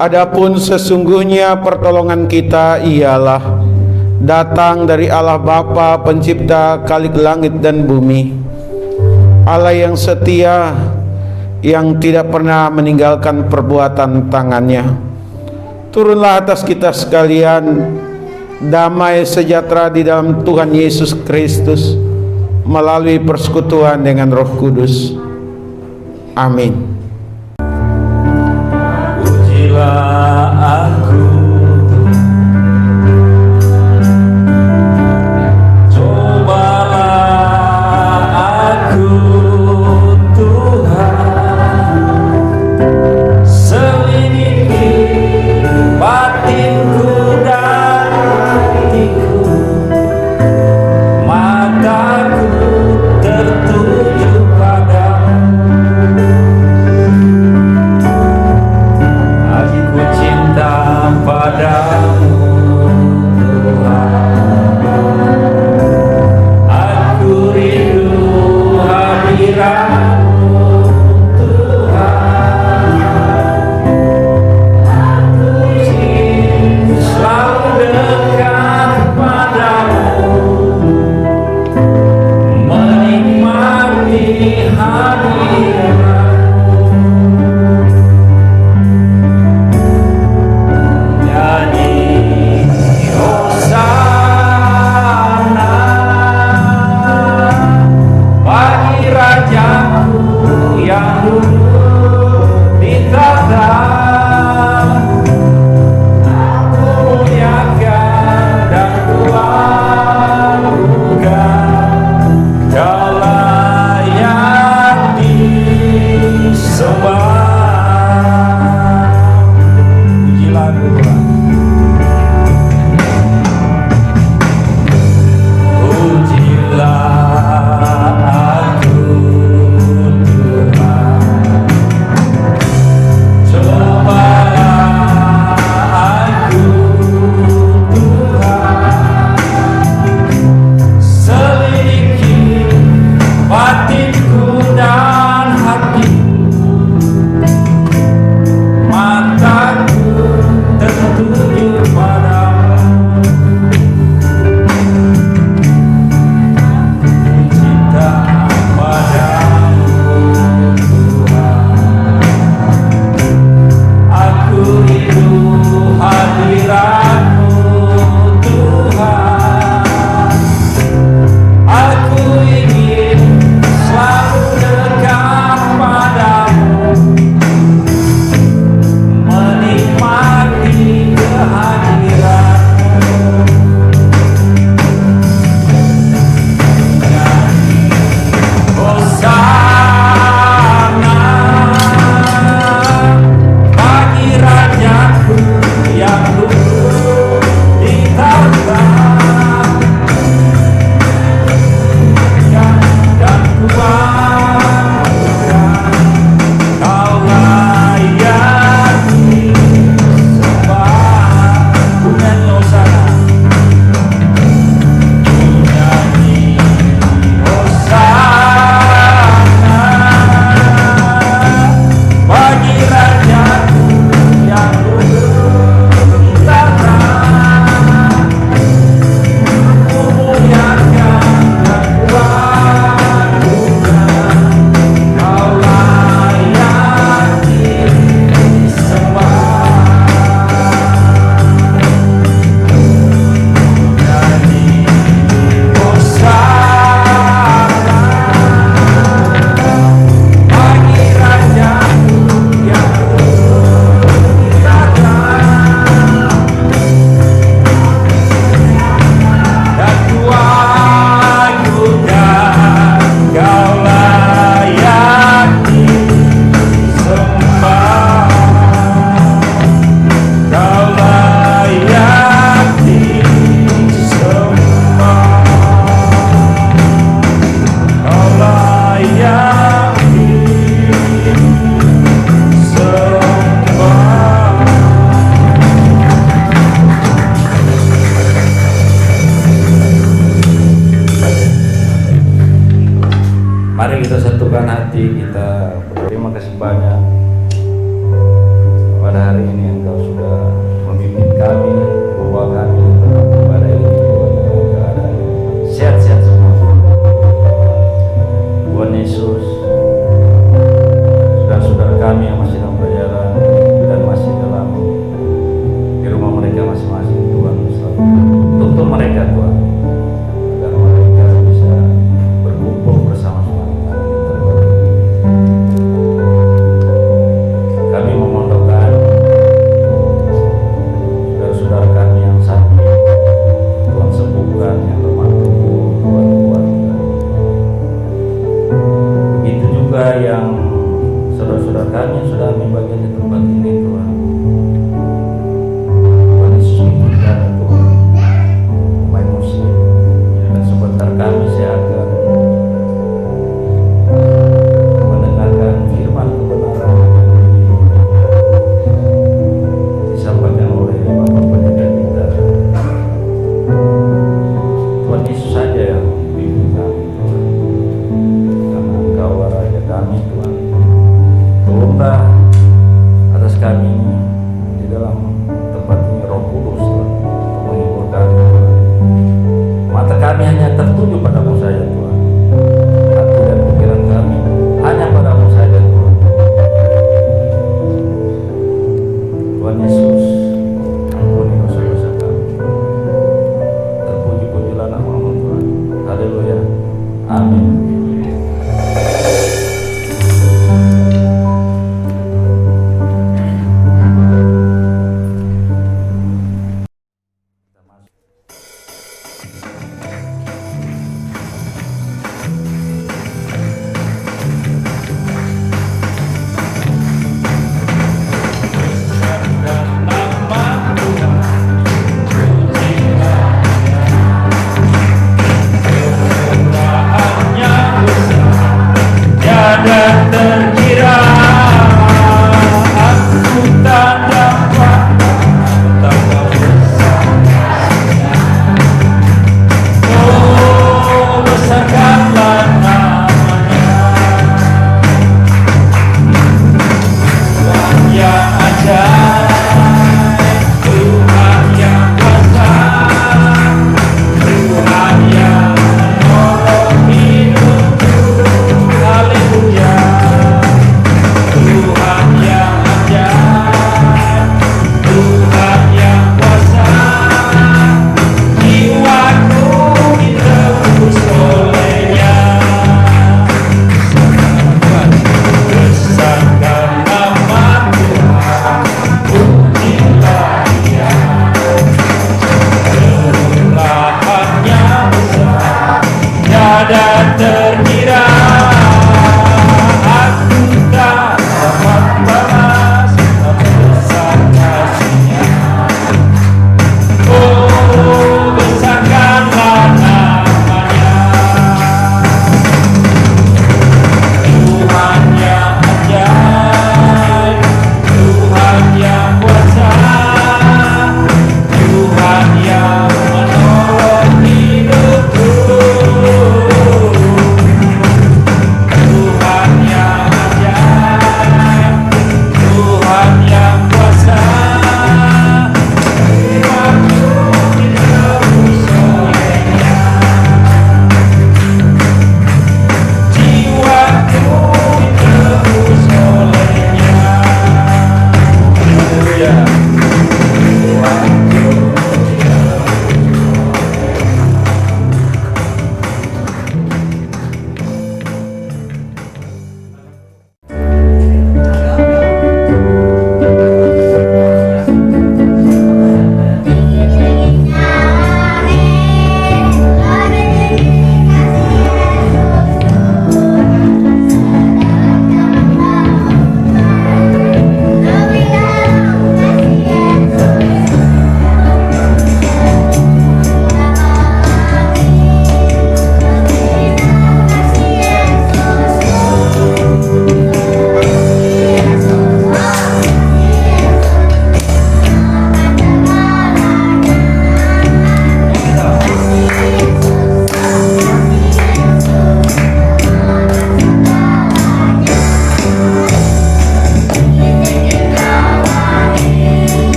Adapun sesungguhnya pertolongan kita ialah datang dari Allah Bapa pencipta Khalik langit dan bumi, Allah yang setia, yang tidak pernah meninggalkan perbuatan tangannya. Turunlah atas kita sekalian damai sejahtera di dalam Tuhan Yesus Kristus melalui persekutuan dengan Roh Kudus. Amin. Pujilah aku, cinta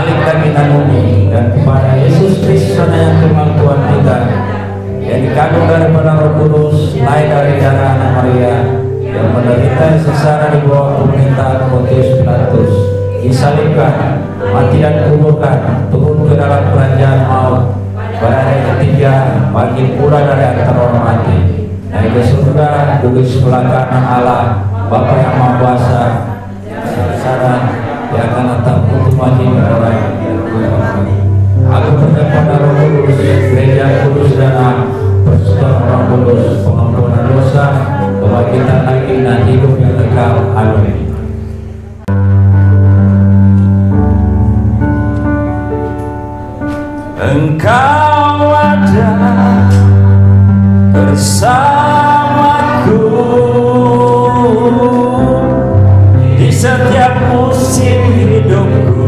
balik lagi bumi, dan kepada Yesus Kristus yang Tuhan Tuhan kita yang dikandung daripada Roh Kudus, lahir dari darah anak Maria, yang menderita sengsara di bawah pemerintahan Pontius Pilatus, disalibkan, mati dan dikuburkan, turun ke dalam kerajaan maut, pada hari ketiga bangkit pula dari antara orang mati, naik ke surga, duduk sebelah kanan Allah Bapa yang Maha Kuasa, sengsara yang akan datang untuk menghakimi orang yang berdosa. Aku percaya pada Roh Kudus, Gereja Kudus dan Am, persekutuan Roh Kudus, pengampunan dosa, kebangkitan lagi dan hidup yang kekal. Amin. Engkau ada bersamaku di setiap musim hidupku,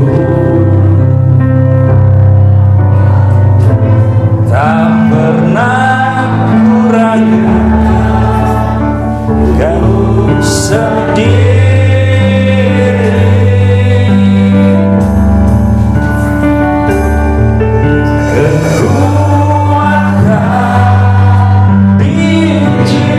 tak pernah ku ragu kau sendiri. Kekuatan biji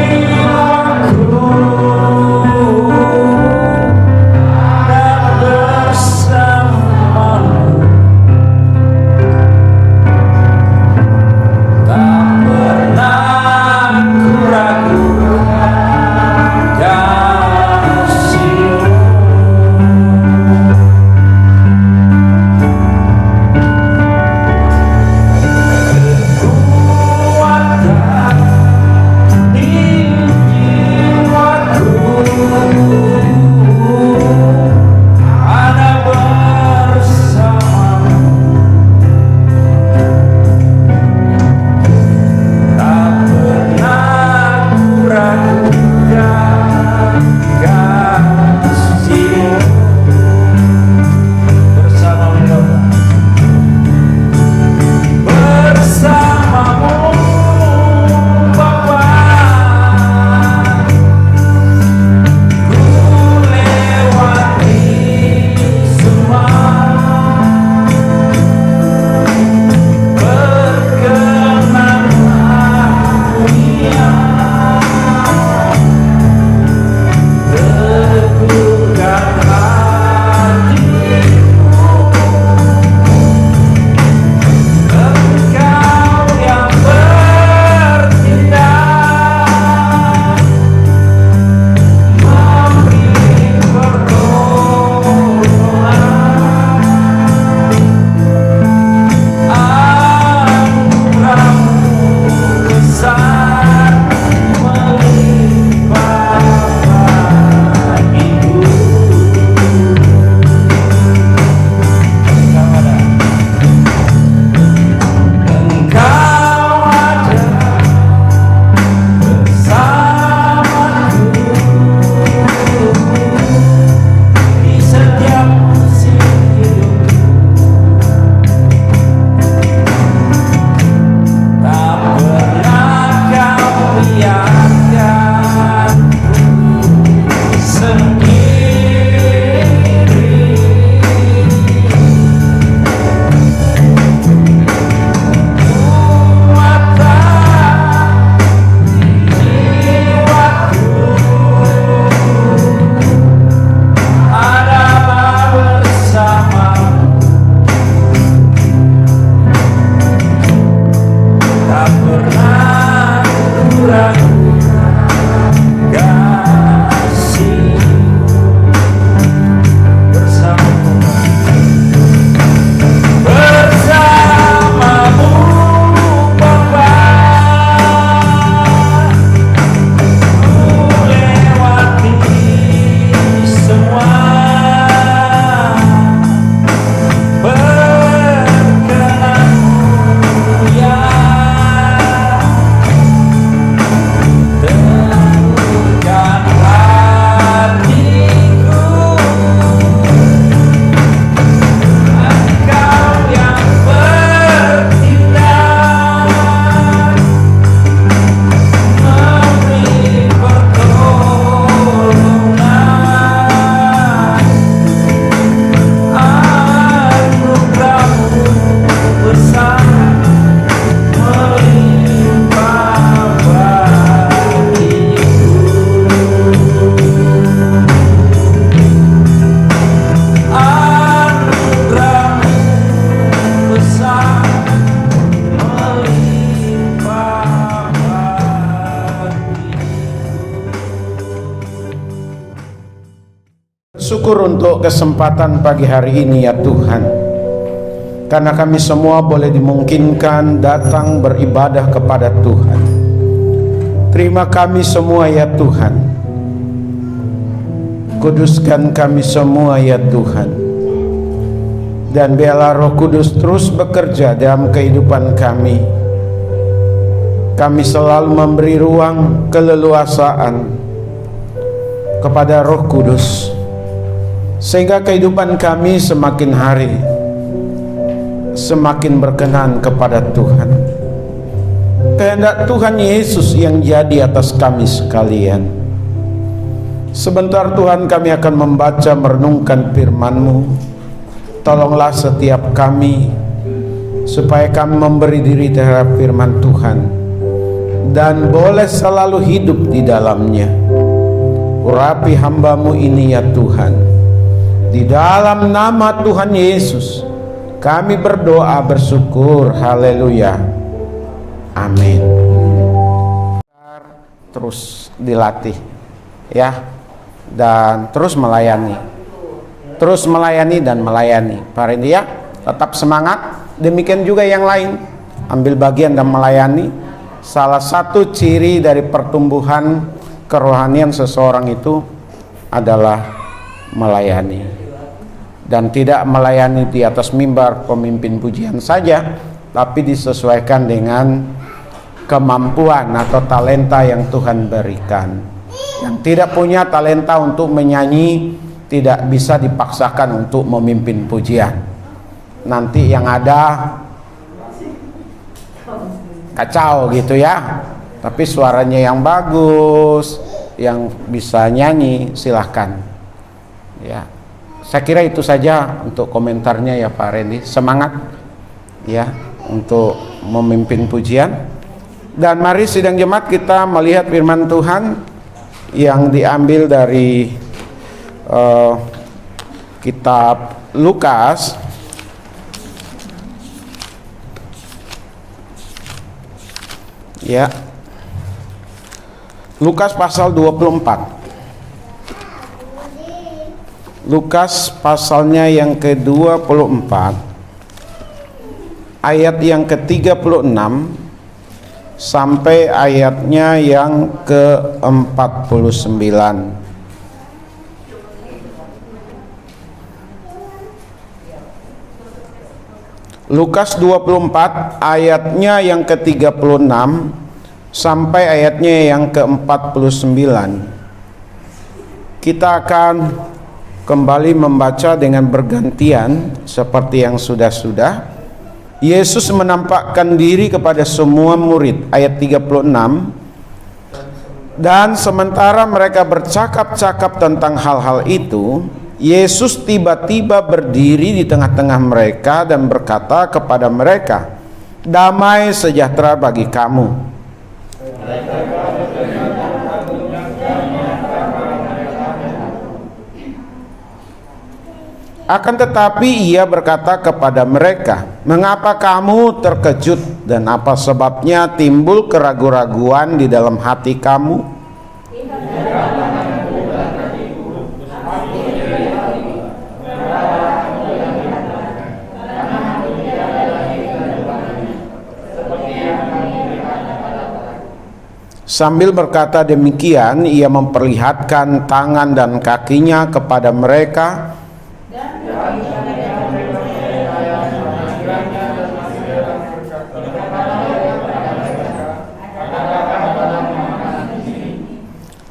bersyukur untuk kesempatan pagi hari ini ya Tuhan, karena kami semua boleh dimungkinkan datang beribadah kepada Tuhan. Terima kami semua ya Tuhan, kuduskan kami semua ya Tuhan, dan biarlah Roh Kudus terus bekerja dalam kehidupan kami. Kami selalu memberi ruang keleluasaan kepada Roh Kudus, sehingga kehidupan kami semakin hari semakin berkenan kepada Tuhan. Kehendak Tuhan Yesus yang jadi atas kami sekalian. Sebentar Tuhan, kami akan membaca merenungkan firman-Mu. Tolonglah setiap kami supaya kami memberi diri terhadap firman Tuhan dan boleh selalu hidup di dalamnya. Urapi hamba-Mu ini ya Tuhan. Di dalam nama Tuhan Yesus kami berdoa bersyukur. Haleluya. Amin. Terus dilatih ya, dan terus melayani. Terus melayani dan melayani. Pak Rendi ya, tetap semangat. Demikian juga yang lain, ambil bagian dan melayani. Salah satu ciri dari pertumbuhan kerohanian seseorang itu adalah melayani, dan tidak melayani di atas mimbar pemimpin pujian saja, tapi disesuaikan dengan kemampuan atau talenta yang Tuhan berikan. Yang tidak punya talenta untuk menyanyi tidak bisa dipaksakan untuk memimpin pujian. Nanti yang ada kacau gitu ya. Tapi suaranya yang bagus, yang bisa nyanyi, silahkan ya. Saya kira itu saja untuk komentarnya ya Pak Randy. Semangat ya untuk memimpin pujian. Dan mari sidang jemaat kita melihat firman Tuhan yang diambil dari kitab Lukas ya. Lukas pasal 24. Lukas pasalnya yang ke-24 ayat yang ke-36 sampai ayatnya yang ke-49. Lukas 24 ayatnya yang ke-36 sampai ayatnya yang ke-49. Kita akan kembali membaca dengan bergantian seperti yang sudah-sudah. Yesus menampakkan diri kepada semua murid, ayat 36. Dan sementara mereka bercakap-cakap tentang hal-hal itu, Yesus tiba-tiba berdiri di tengah-tengah mereka dan berkata kepada mereka, "Damai sejahtera bagi kamu." Akan tetapi ia berkata kepada mereka, "Mengapa kamu terkejut dan apa sebabnya timbul keraguan-raguan di dalam hati kamu? Sambil berkata demikian, ia memperlihatkan tangan dan kakinya kepada mereka.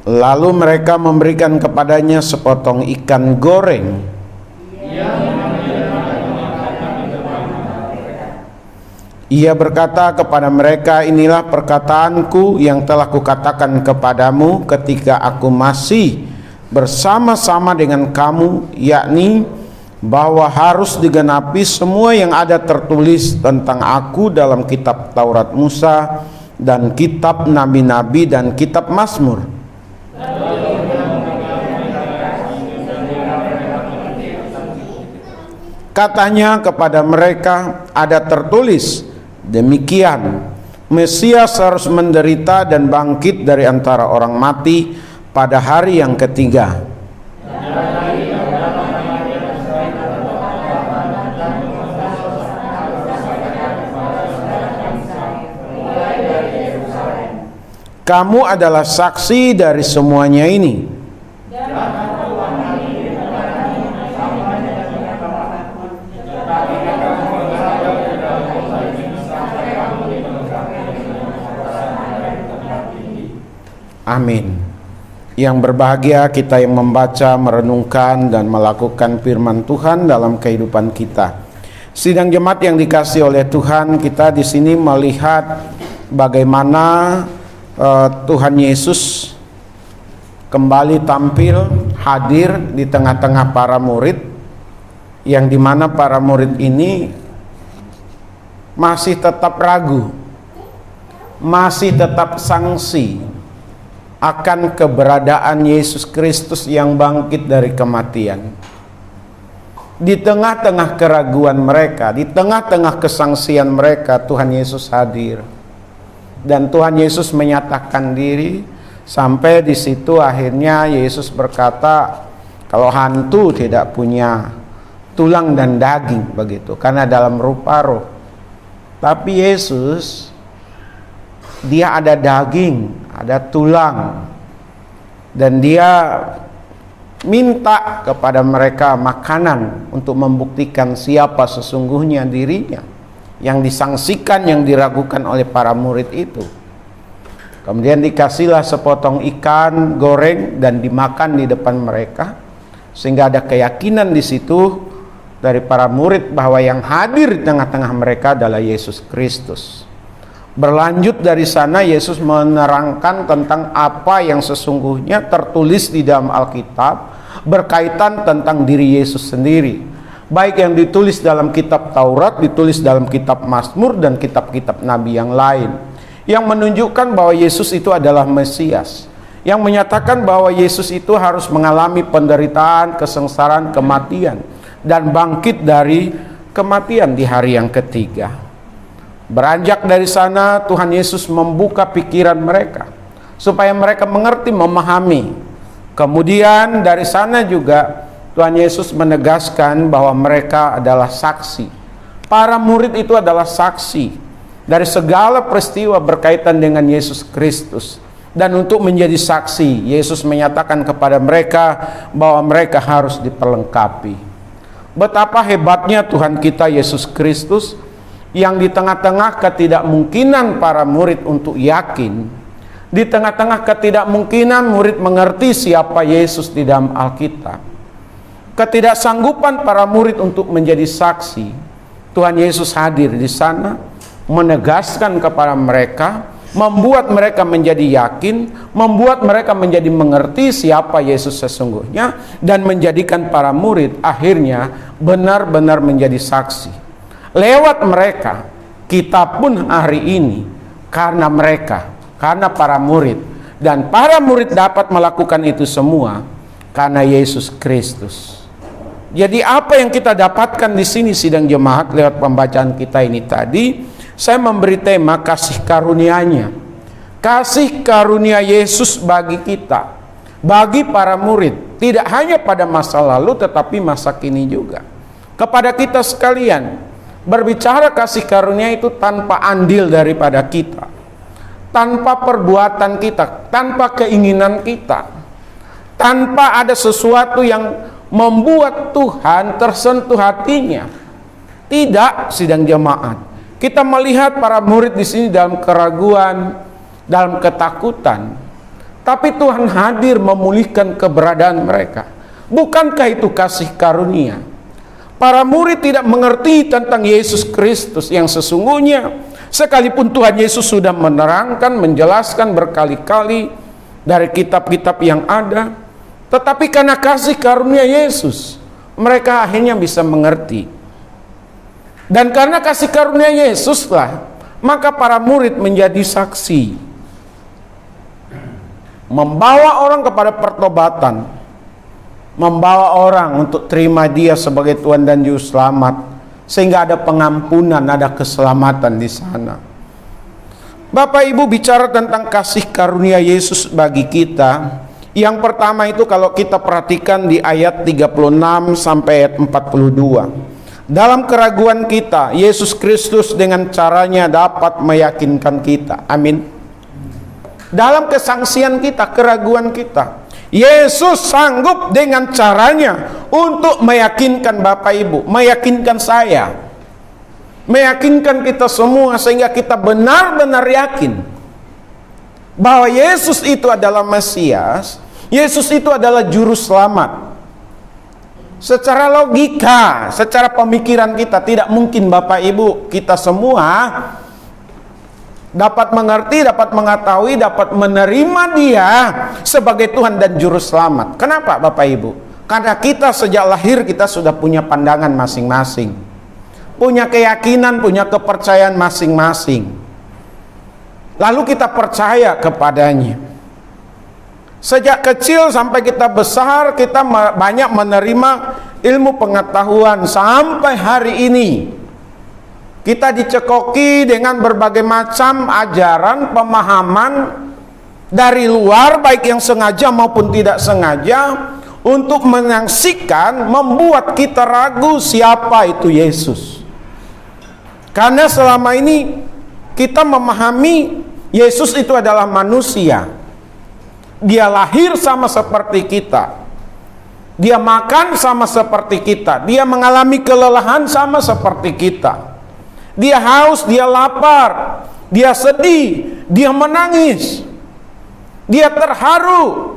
Lalu mereka memberikan kepadanya sepotong ikan goreng. Ia berkata kepada mereka, "Inilah perkataanku yang telah kukatakan kepadamu ketika aku masih bersama-sama dengan kamu, yakni bahwa harus digenapi semua yang ada tertulis tentang aku dalam kitab Taurat Musa dan kitab nabi-nabi dan kitab Mazmur." Katanya kepada mereka, "Ada tertulis demikian, Mesias harus menderita dan bangkit dari antara orang mati pada hari yang ketiga." Kamu adalah saksi dari semuanya ini. Amin. Yang berbahagia kita yang membaca, merenungkan, dan melakukan firman Tuhan dalam kehidupan kita. Sidang jemaat yang dikasihi oleh Tuhan, kita di sini melihat bagaimana Tuhan Yesus kembali tampil, hadir di tengah-tengah para murid, yang dimana para murid ini masih tetap ragu, masih tetap sangsi akan keberadaan Yesus Kristus yang bangkit dari kematian. Di tengah-tengah keraguan mereka, di tengah-tengah kesangsian mereka, Tuhan Yesus hadir. Dan Tuhan Yesus menyatakan diri, sampai di situ akhirnya Yesus berkata, kalau hantu tidak punya tulang dan daging begitu, karena dalam rupa roh. Tapi Yesus, dia ada daging, ada tulang, dan dia minta kepada mereka makanan untuk membuktikan siapa sesungguhnya dirinya, yang disangsikan, yang diragukan oleh para murid itu. Kemudian dikasihlah sepotong ikan goreng dan dimakan di depan mereka, sehingga ada keyakinan di situ dari para murid bahwa yang hadir di tengah-tengah mereka adalah Yesus Kristus. Berlanjut dari sana, Yesus menerangkan tentang apa yang sesungguhnya tertulis di dalam Alkitab berkaitan tentang diri Yesus sendiri, baik yang ditulis dalam kitab Taurat, ditulis dalam kitab Mazmur, dan kitab-kitab Nabi yang lain, yang menunjukkan bahwa Yesus itu adalah Mesias, yang menyatakan bahwa Yesus itu harus mengalami penderitaan, kesengsaraan, kematian, dan bangkit dari kematian di hari yang ketiga. Beranjak dari sana, Tuhan Yesus membuka pikiran mereka supaya mereka mengerti, memahami. Kemudian dari sana juga Tuhan Yesus menegaskan bahwa mereka adalah saksi. Para murid itu adalah saksi dari segala peristiwa berkaitan dengan Yesus Kristus. Dan untuk menjadi saksi, Yesus menyatakan kepada mereka bahwa mereka harus diperlengkapi. Betapa hebatnya Tuhan kita Yesus Kristus, yang di tengah-tengah ketidakmungkinan para murid untuk yakin, di tengah-tengah ketidakmungkinan murid mengerti siapa Yesus di dalam Alkitab, ketidaksanggupan para murid untuk menjadi saksi, Tuhan Yesus hadir di sana, menegaskan kepada mereka, membuat mereka menjadi yakin, membuat mereka menjadi mengerti siapa Yesus sesungguhnya, dan menjadikan para murid akhirnya benar-benar menjadi saksi. Lewat mereka, kita pun hari ini, karena mereka, karena para murid, dan para murid dapat melakukan itu semua karena Yesus Kristus. Jadi apa yang kita dapatkan di sini sidang jemaat lewat pembacaan kita ini tadi, saya memberi tema kasih karunia-Nya. Kasih karunia Yesus bagi kita, bagi para murid, tidak hanya pada masa lalu tetapi masa kini juga. Kepada kita sekalian, berbicara kasih karunia itu tanpa andil daripada kita, tanpa perbuatan kita, tanpa keinginan kita, tanpa ada sesuatu yang membuat Tuhan tersentuh hatinya. Tidak, sidang jemaat. Kita melihat para murid di sini dalam keraguan, dalam ketakutan, tapi Tuhan hadir memulihkan keberadaan mereka. Bukankah itu kasih karunia? Para murid tidak mengerti tentang Yesus Kristus yang sesungguhnya, sekalipun Tuhan Yesus sudah menerangkan, menjelaskan berkali-kali dari kitab-kitab yang ada, tetapi karena kasih karunia Yesus, mereka akhirnya bisa mengerti. Dan karena kasih karunia Yesuslah, maka para murid menjadi saksi, membawa orang kepada pertobatan, membawa orang untuk terima Dia sebagai Tuhan dan Juru Selamat, sehingga ada pengampunan, ada keselamatan di sana. Bapak Ibu, bicara tentang kasih karunia Yesus bagi kita, yang pertama itu kalau kita perhatikan di ayat 36 sampai ayat 42. Dalam keraguan kita, Yesus Kristus dengan caranya dapat meyakinkan kita. Amin. dalam kesangsian kita, keraguan kita. Yesus sanggup dengan caranya untuk meyakinkan Bapak Ibu, meyakinkan saya, meyakinkan kita semua, sehingga kita benar-benar yakin bahwa Yesus itu adalah Mesias, Yesus itu adalah juru selamat. Secara logika, secara pemikiran kita tidak mungkin Bapak Ibu, kita semua dapat mengerti, dapat mengetahui, dapat menerima Dia sebagai Tuhan dan juru selamat. Kenapa Bapak Ibu? Karena kita sejak lahir kita sudah punya pandangan masing-masing, punya keyakinan, punya kepercayaan masing-masing. Lalu kita percaya kepadanya. Sejak kecil sampai kita besar, kita banyak menerima ilmu pengetahuan sampai hari ini. Kita dicekoki dengan berbagai macam ajaran, pemahaman dari luar, baik yang sengaja maupun tidak sengaja, untuk menyaksikan, membuat kita ragu siapa itu Yesus. Karena selama ini kita memahami Yesus itu adalah manusia. Dia lahir sama seperti kita, dia makan sama seperti kita, dia mengalami kelelahan sama seperti kita, dia haus, dia lapar, dia sedih, dia menangis, dia terharu.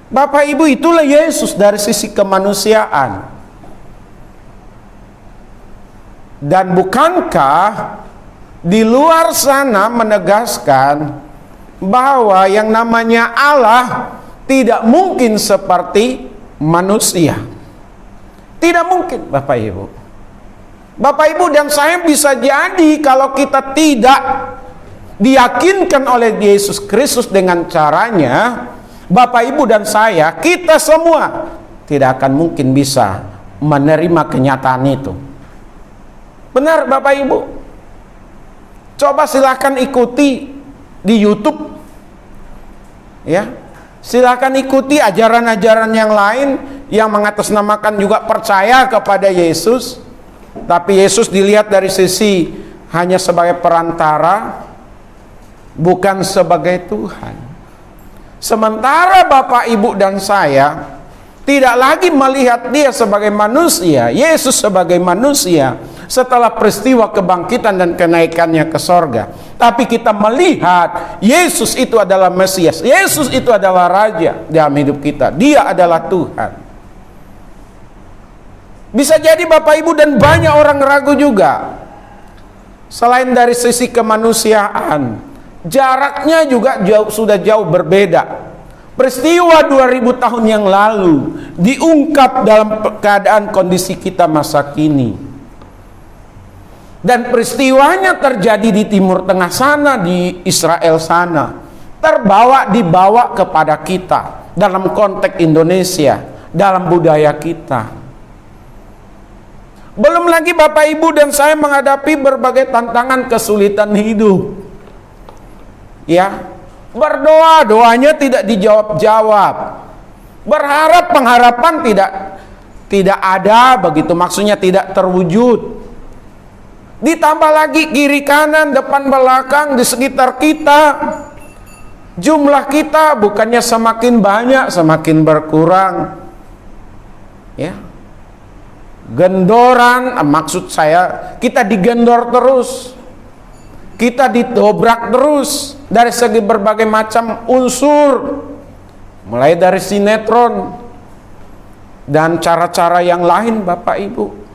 Bapak Ibu, itulah Yesus dari sisi kemanusiaan. Dan bukankah di luar sana menegaskan bahwa yang namanya Allah tidak mungkin seperti manusia? Tidak mungkin Bapak Ibu. Bapak Ibu dan saya bisa jadi kalau kita tidak diyakinkan oleh Yesus Kristus dengan caranya, Bapak Ibu dan saya, kita semua tidak akan mungkin bisa menerima kenyataan itu. Benar Bapak Ibu? Coba silakan ikuti di YouTube, ya, silakan ikuti ajaran-ajaran yang lain yang mengatasnamakan juga percaya kepada Yesus, tapi Yesus dilihat dari sisi hanya sebagai perantara, bukan sebagai Tuhan. Sementara Bapak Ibu dan saya tidak lagi melihat Dia sebagai manusia, Yesus sebagai manusia setelah peristiwa kebangkitan dan kenaikannya ke sorga, tapi kita melihat Yesus itu adalah Mesias, Yesus itu adalah Raja dalam hidup kita, Dia adalah Tuhan. Bisa jadi Bapak Ibu dan banyak orang ragu juga. Selain dari sisi kemanusiaan, jaraknya juga sudah jauh berbeda. Peristiwa 2000 tahun yang lalu diungkap dalam keadaan kondisi kita masa kini. Dan peristiwanya terjadi di Timur Tengah sana, di Israel sana, dibawa kepada kita dalam konteks Indonesia, dalam budaya kita. Belum lagi Bapak Ibu dan saya menghadapi berbagai tantangan kesulitan hidup. Ya, berdoa, doanya tidak dijawab-jawab. Berharap, pengharapan tidak ada, begitu maksudnya tidak terwujud. Ditambah lagi kiri kanan, depan belakang di sekitar kita, jumlah kita bukannya semakin banyak, semakin berkurang. Ya, gendoran, maksud saya kita digendor terus, kita ditobrak terus dari segi berbagai macam unsur, mulai dari sinetron dan cara-cara yang lain Bapak Ibu.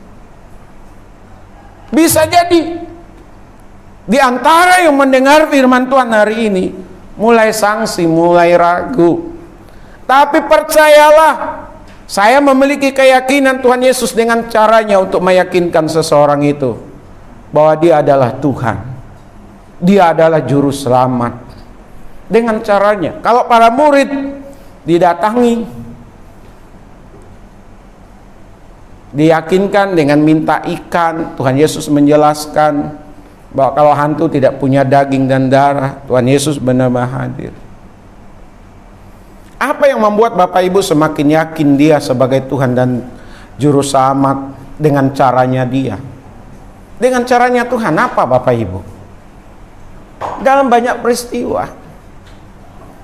Bisa jadi di antara yang mendengar firman Tuhan hari ini mulai sangsi, mulai ragu. Tapi percayalah, saya memiliki keyakinan Tuhan Yesus dengan caranya untuk meyakinkan seseorang itu bahwa Dia adalah Tuhan, Dia adalah juru selamat. Dengan caranya, kalau para murid didatangi, diyakinkan dengan minta ikan, Tuhan Yesus menjelaskan bahwa kalau hantu tidak punya daging dan darah, Tuhan Yesus benar-benar hadir. Apa yang membuat Bapak Ibu semakin yakin Dia sebagai Tuhan dan juru selamat? Dengan caranya Dia. Dengan caranya Tuhan apa Bapak Ibu? Dalam banyak peristiwa,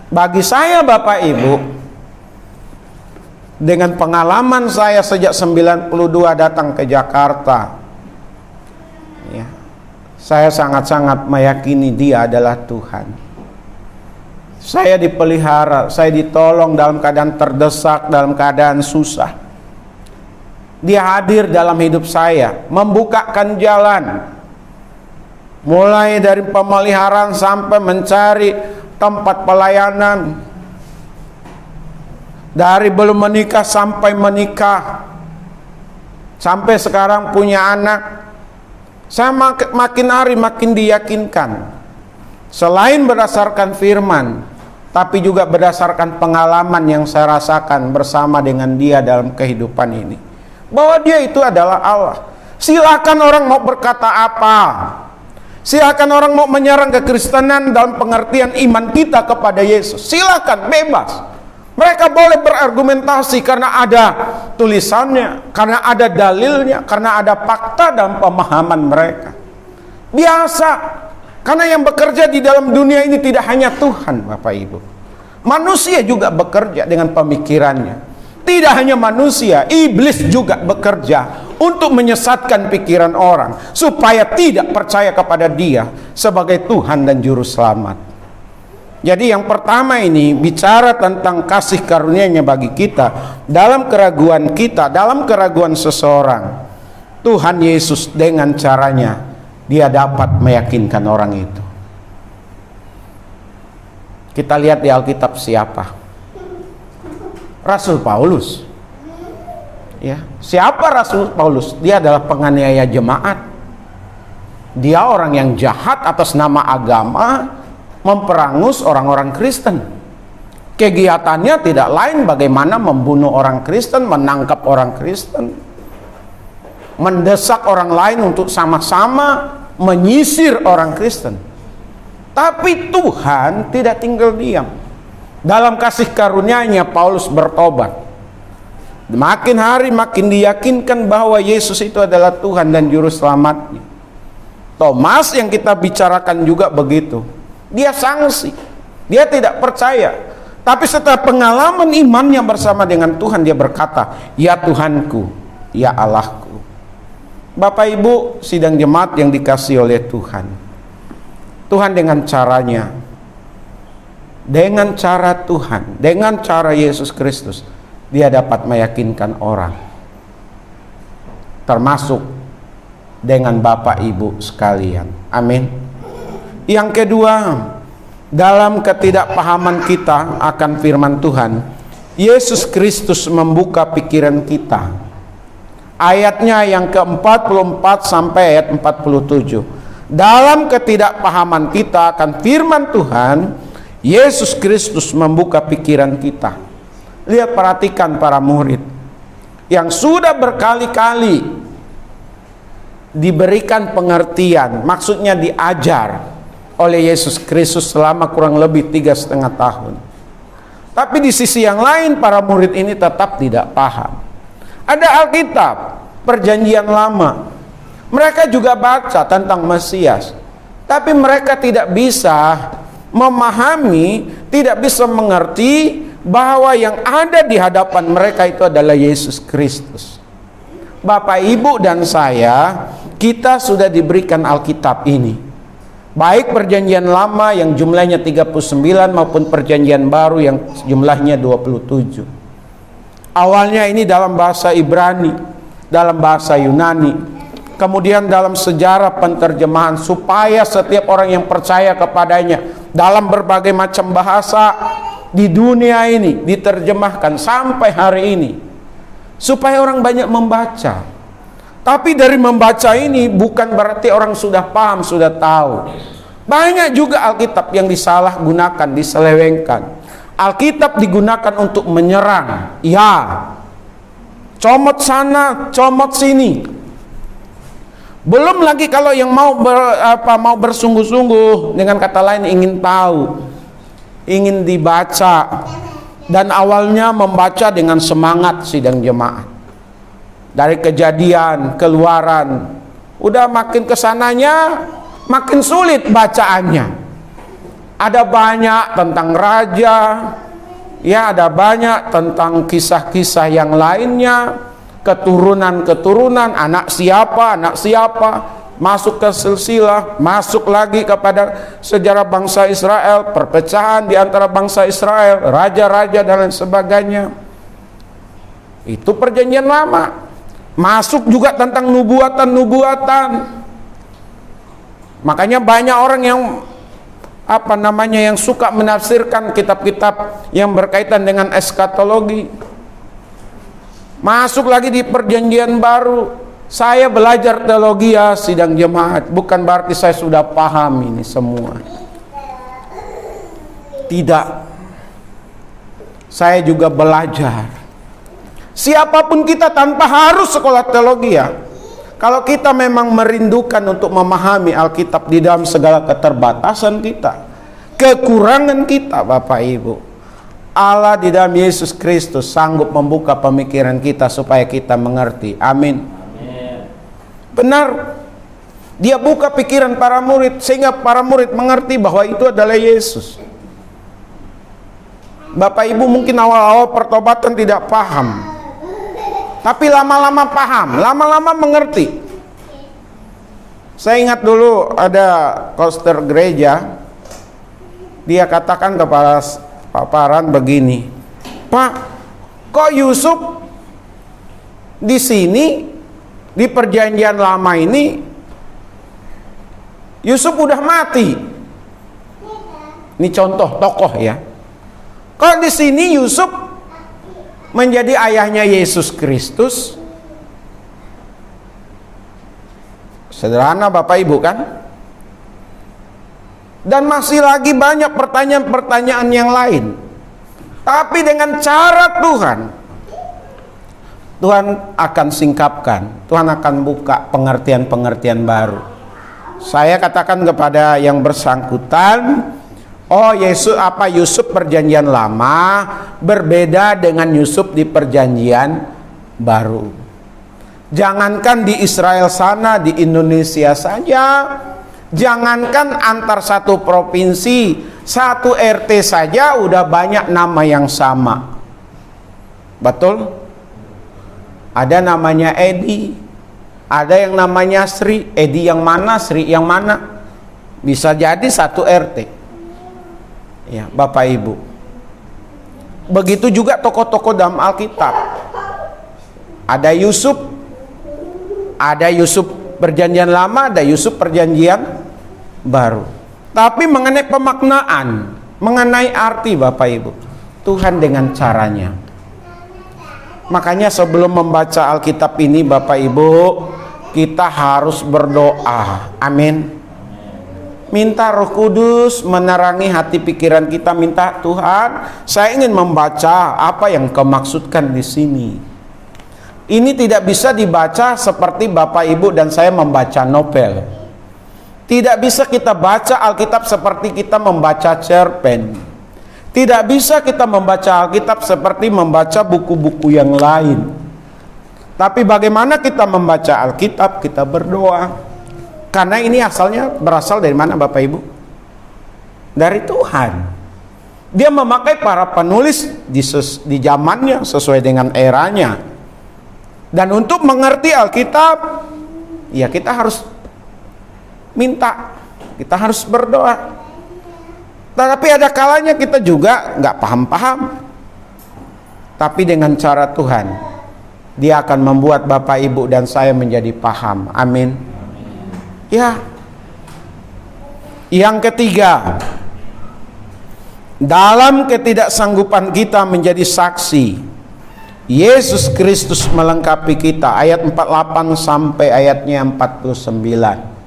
Bagi saya Bapak Ibu, dengan pengalaman saya sejak 92 datang ke Jakarta, ya, saya sangat-sangat meyakini Dia adalah Tuhan. Saya dipelihara, saya ditolong dalam keadaan terdesak, dalam keadaan susah. Dia hadir dalam hidup saya, membukakan jalan, mulai dari pemeliharaan sampai mencari tempat pelayanan, dari belum menikah sampai menikah, sampai sekarang punya anak. Saya makin hari makin diyakinkan, selain berdasarkan firman, tapi juga berdasarkan pengalaman yang saya rasakan bersama dengan Dia dalam kehidupan ini, bahwa Dia itu adalah Allah. Silakan orang mau berkata apa, silakan orang mau menyerang kekristenan dalam pengertian iman kita kepada Yesus, silakan, bebas. Mereka boleh berargumentasi karena ada tulisannya, karena ada dalilnya, karena ada fakta dalam pemahaman mereka. Biasa, karena yang bekerja di dalam dunia ini tidak hanya Tuhan, Bapak Ibu. Manusia juga bekerja dengan pemikirannya. Tidak hanya manusia, iblis juga bekerja untuk menyesatkan pikiran orang supaya tidak percaya kepada Dia sebagai Tuhan dan Juru Selamat. Jadi yang pertama ini bicara tentang kasih karunia-Nya bagi kita dalam keraguan kita, dalam keraguan seseorang. Tuhan Yesus dengan caranya Dia dapat meyakinkan orang itu. Kita lihat di Alkitab siapa? Rasul Paulus. Ya, siapa Rasul Paulus? Dia adalah penganiaya jemaat. Dia orang yang jahat atas nama agama, memperangus orang-orang Kristen. Kegiatannya tidak lain bagaimana membunuh orang Kristen, menangkap orang Kristen, mendesak orang lain untuk sama-sama menyisir orang Kristen. Tapi Tuhan tidak tinggal diam. Dalam kasih karunia-Nya Paulus bertobat. Makin hari makin diyakinkan bahwa Yesus itu adalah Tuhan dan Juru Selamatnya. Thomas yang kita bicarakan juga begitu. Dia sangsi, dia tidak percaya. Tapi setelah pengalaman imannya bersama dengan Tuhan, dia berkata, "Ya Tuhanku, ya Allahku." Bapak Ibu sidang jemaat yang dikasihi oleh Tuhan, Tuhan dengan caranya, dengan cara Tuhan, dengan cara Yesus Kristus, Dia dapat meyakinkan orang, termasuk dengan Bapak Ibu sekalian. Amin. Yang kedua, dalam ketidakpahaman kita akan firman Tuhan, Yesus Kristus membuka pikiran kita. Ayatnya yang ke-44 sampai ayat 47. Dalam ketidakpahaman kita akan firman Tuhan, Yesus Kristus membuka pikiran kita. Lihat, perhatikan para murid yang sudah berkali-kali diberikan pengertian, maksudnya diajar oleh Yesus Kristus selama kurang lebih 3,5 tahun. Tapi di sisi yang lain para murid ini tetap tidak paham. Ada Alkitab, Perjanjian Lama. Mereka juga baca tentang Mesias. Tapi mereka tidak bisa memahami, tidak bisa mengerti bahwa yang ada di hadapan mereka itu adalah Yesus Kristus. Bapak, Ibu, dan saya, kita sudah diberikan Alkitab ini. Baik Perjanjian Lama yang jumlahnya 39 maupun Perjanjian Baru yang jumlahnya 27. Awalnya ini dalam bahasa Ibrani, dalam bahasa Yunani, kemudian dalam sejarah penterjemahan supaya setiap orang yang percaya kepadanya dalam berbagai macam bahasa di dunia ini diterjemahkan sampai hari ini, supaya orang banyak membaca. Tapi dari membaca ini bukan berarti orang sudah paham, sudah tahu. Banyak juga Alkitab yang disalahgunakan, diselewengkan. Alkitab digunakan untuk menyerang. Ya, comot sana, comot sini. Belum lagi kalau yang mau bersungguh-sungguh, dengan kata lain ingin tahu, ingin dibaca, dan awalnya membaca dengan semangat sidang jemaat. Dari Kejadian, Keluaran, udah makin kesananya makin sulit bacaannya. Ada banyak tentang raja, ya ada banyak tentang kisah-kisah yang lainnya, keturunan-keturunan, anak siapa, masuk ke silsilah, masuk lagi kepada sejarah bangsa Israel, perpecahan di antara bangsa Israel, raja-raja dan lain sebagainya. Itu perjanjian lama. Masuk juga tentang nubuatan-nubuatan. Makanya banyak orang yang yang suka menafsirkan kitab-kitab yang berkaitan dengan eskatologi. Masuk lagi di perjanjian baru. Saya belajar teologi ya sidang jemaat, bukan berarti saya sudah paham ini semua. Tidak. Saya juga belajar. Siapapun kita tanpa harus sekolah teologi ya. Kalau kita memang merindukan untuk memahami Alkitab di dalam segala keterbatasan kita, kekurangan kita, Bapak Ibu, Allah di dalam Yesus Kristus sanggup membuka pemikiran kita supaya kita mengerti. Amin. Benar. Dia buka pikiran para murid sehingga para murid mengerti bahwa itu adalah Yesus. Bapak Ibu mungkin awal-awal pertobatan tidak paham, tapi lama-lama paham, lama-lama mengerti. Saya ingat dulu ada koster gereja, dia katakan kepada paparan begini, Pak, kok Yusuf di sini di perjanjian lama ini Yusuf udah mati. Ini contoh tokoh ya. Kok di sini Yusuf menjadi ayahnya Yesus Kristus? Sederhana Bapak Ibu kan? Dan masih lagi banyak pertanyaan-pertanyaan yang lain. Tapi dengan cara Tuhan akan singkapkan, Tuhan akan buka pengertian-pengertian baru. Saya katakan kepada yang bersangkutan, oh Yusuf perjanjian lama berbeda dengan Yusuf di perjanjian baru. Jangankan di Israel sana, di Indonesia saja, jangankan antar satu provinsi, satu RT saja udah banyak nama yang sama. Betul? Ada namanya Edi, ada yang namanya Sri. Edi yang mana, Sri yang mana? Bisa jadi satu RT. Ya, Bapak Ibu. Begitu juga tokoh-tokoh dalam Alkitab. Ada Yusuf perjanjian lama, ada Yusuf perjanjian baru. Tapi mengenai pemaknaan, mengenai arti Bapak Ibu, Tuhan dengan caranya. Makanya sebelum membaca Alkitab ini Bapak Ibu, kita harus berdoa. Amin. Minta Roh Kudus menerangi hati pikiran kita. Minta, Tuhan, saya ingin membaca apa yang Kau maksudkan di sini. Ini tidak bisa dibaca seperti Bapak Ibu dan saya membaca novel. Tidak bisa kita baca Alkitab seperti kita membaca cerpen. Tidak bisa kita membaca Alkitab seperti membaca buku-buku yang lain. Tapi bagaimana kita membaca Alkitab? Kita berdoa. Karena ini berasal dari mana Bapak Ibu? Dari Tuhan. Dia memakai para penulis di zamannya sesuai dengan eranya. Dan untuk mengerti Alkitab, ya kita harus minta, kita harus berdoa. Tapi ada kalanya kita juga nggak paham-paham. Tapi dengan cara Tuhan, Dia akan membuat Bapak Ibu dan saya menjadi paham. Amin. Ya. Yang ketiga, dalam ketidaksanggupan kita menjadi saksi, Yesus Kristus melengkapi kita. Ayat 48 sampai ayatnya 49.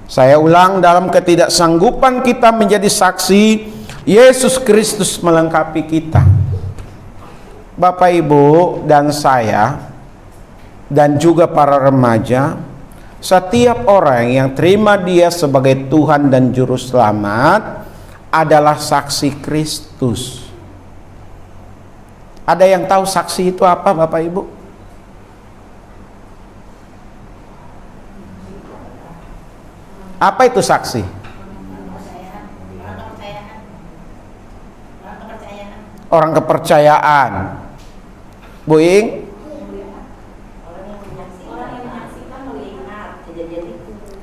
Saya ulang, dalam ketidaksanggupan kita menjadi saksi, Yesus Kristus melengkapi kita. Bapak Ibu dan saya, dan juga para remaja, setiap orang yang terima Dia sebagai Tuhan dan Juru Selamat adalah saksi Kristus. Ada yang tahu saksi itu apa Bapak Ibu? Apa itu saksi? orang kepercayaan. Bu Ing?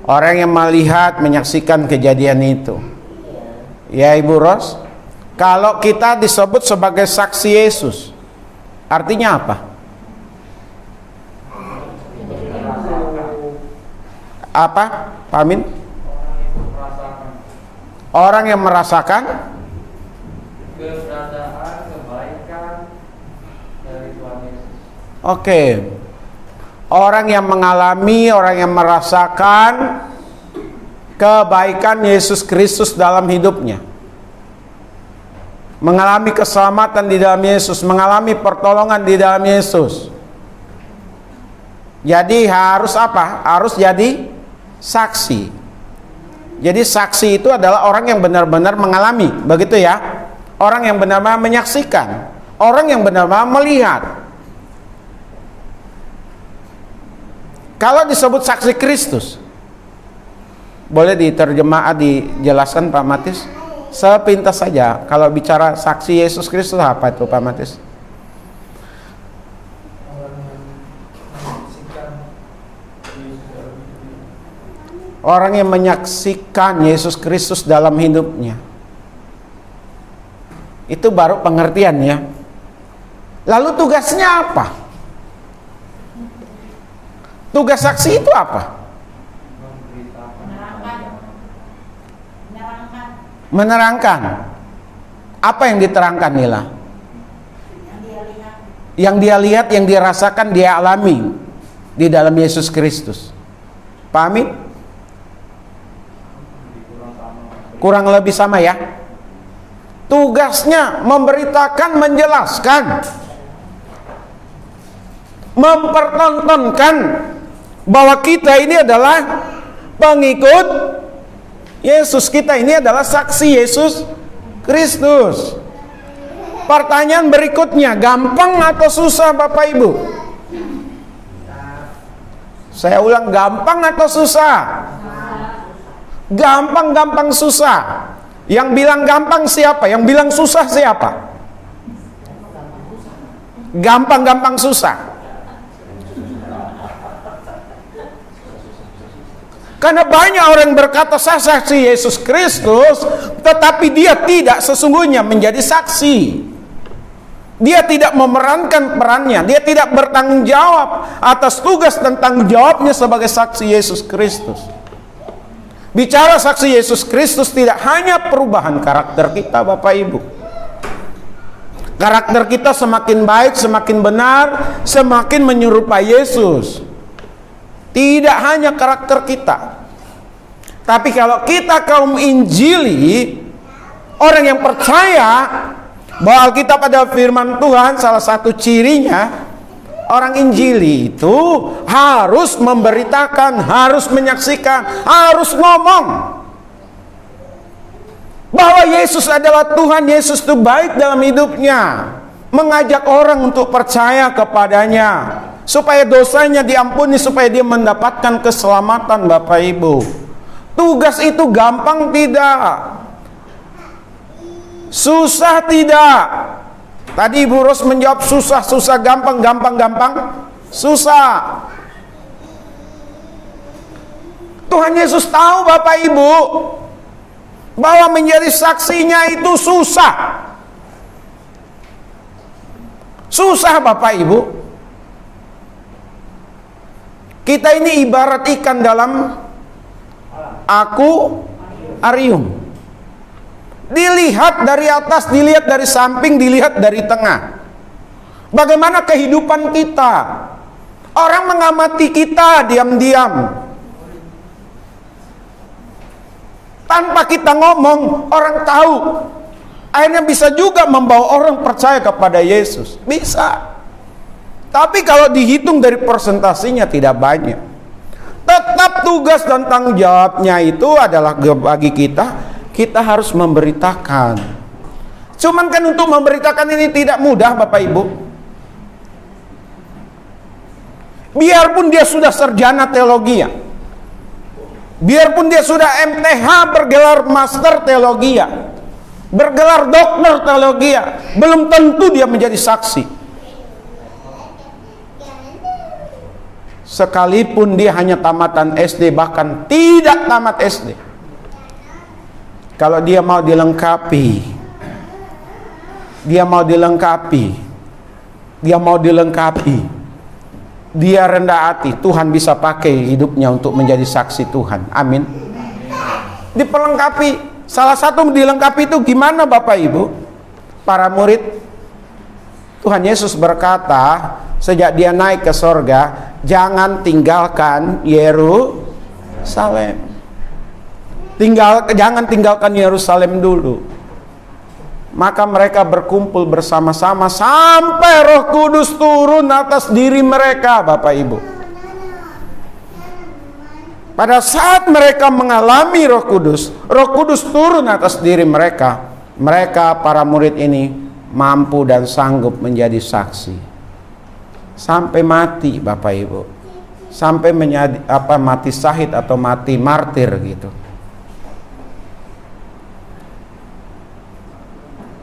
Orang yang melihat, menyaksikan kejadian itu. Ya Ibu Ros, kalau kita disebut sebagai saksi Yesus, artinya apa? Apa, Pak Amin? Orang yang merasakan keberadaan, kebaikan dari Tuhan Yesus. Oke. Orang yang mengalami, orang yang merasakan kebaikan Yesus Kristus dalam hidupnya. Mengalami keselamatan di dalam Yesus, mengalami pertolongan di dalam Yesus. Jadi harus apa? Harus jadi saksi. Jadi saksi itu adalah orang yang benar-benar mengalami, begitu ya? Orang yang benar-benar menyaksikan, orang yang benar-benar melihat. Kalau disebut saksi Kristus, boleh diterjemah, dijelaskan Pak Matis? Sepintas saja. Kalau bicara saksi Yesus Kristus apa itu Pak Matis? Orang yang menyaksikan Yesus Kristus dalam hidupnya. Itu baru pengertiannya. Lalu tugasnya apa? Tugas saksi itu apa? Menerangkan. Apa yang diterangkan Nila? Yang dia lihat, yang dia rasakan, dia alami di dalam Yesus Kristus. Pahami? Kurang lebih sama ya. Tugasnya memberitakan, menjelaskan, mempertontonkan bahwa kita ini adalah pengikut Yesus, kita ini adalah saksi Yesus Kristus. Pertanyaan berikutnya, gampang atau susah Bapak Ibu? Saya ulang, gampang atau susah? Gampang susah. Yang bilang gampang siapa? Yang bilang susah siapa? Gampang susah. Karena banyak orang berkata saya saksi Yesus Kristus, tetapi dia tidak sesungguhnya menjadi saksi. Dia tidak memerankan perannya, dia tidak bertanggung jawab atas tugas dan tanggung jawabnya sebagai saksi Yesus Kristus. Bicara saksi Yesus Kristus tidak hanya perubahan karakter kita Bapak Ibu. Karakter kita semakin baik, semakin benar, semakin menyerupai Yesus. Tidak hanya karakter kita, tapi kalau kita kaum Injili, orang yang percaya bahwa Alkitab ada firman Tuhan, salah satu cirinya orang Injili itu harus memberitakan, harus menyaksikan, harus ngomong bahwa Yesus adalah Tuhan, Yesus itu baik dalam hidupnya, mengajak orang untuk percaya kepadanya supaya dosanya diampuni, supaya dia mendapatkan keselamatan Bapak Ibu. Tugas itu gampang tidak? Susah tidak? Tadi Ibu Ros menjawab susah, gampang, susah. Tuhan Yesus tahu Bapak Ibu bahwa menjadi saksinya itu susah. Susah Bapak Ibu. Kita ini ibarat ikan dalam akuarium. Dilihat dari atas, dilihat dari samping, dilihat dari tengah. Bagaimana kehidupan kita? Orang mengamati kita diam-diam. Tanpa kita ngomong, orang tahu. Akhirnya bisa juga membawa orang percaya kepada Yesus. Bisa. Tapi kalau dihitung dari persentasinya tidak banyak. Tetap tugas dan tanggung jawabnya itu adalah bagi kita harus memberitakan. Cuman kan untuk memberitakan ini tidak mudah Bapak Ibu. Biarpun dia sudah sarjana teologi ya, biarpun dia sudah MTH bergelar master teologi ya, bergelar dokter teologi, belum tentu dia menjadi saksi. Sekalipun dia hanya tamatan SD, bahkan tidak tamat SD, kalau dia mau dilengkapi, dia rendah hati, Tuhan bisa pakai hidupnya untuk menjadi saksi Tuhan. Amin. Diperlengkapi. Salah satu dilengkapi itu gimana Bapak Ibu? Para murid, Tuhan Yesus berkata, sejak dia naik ke sorga, jangan tinggalkan Yerusalem. Jangan tinggalkan Yerusalem dulu. Maka mereka berkumpul bersama-sama sampai Roh Kudus turun atas diri mereka, Bapak Ibu. Pada saat mereka mengalami Roh Kudus turun atas diri mereka. Mereka, para murid ini, mampu dan sanggup menjadi saksi. Sampai mati, Bapak Ibu. Sampai mati syahid atau mati martir gitu.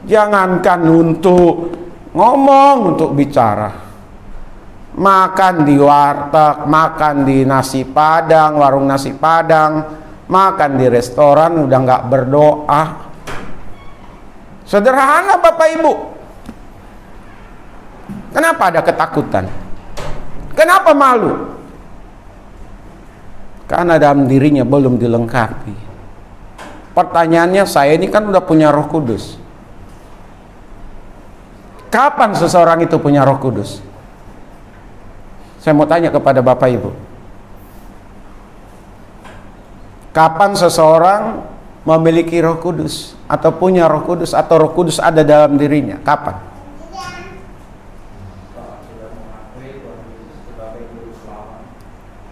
Jangankan untuk ngomong, untuk bicara. Makan di warteg, makan di nasi padang, warung nasi padang, makan di restoran udah nggak berdoa. Sederhana Bapak Ibu. Kenapa ada ketakutan? Kenapa malu? Karena dalam dirinya belum dilengkapi. Pertanyaannya, saya ini kan udah punya Roh Kudus. Kapan seseorang itu punya Roh Kudus? Saya mau tanya kepada Bapak Ibu. Kapan seseorang memiliki Roh Kudus atau punya Roh Kudus atau Roh Kudus ada dalam dirinya? Kapan?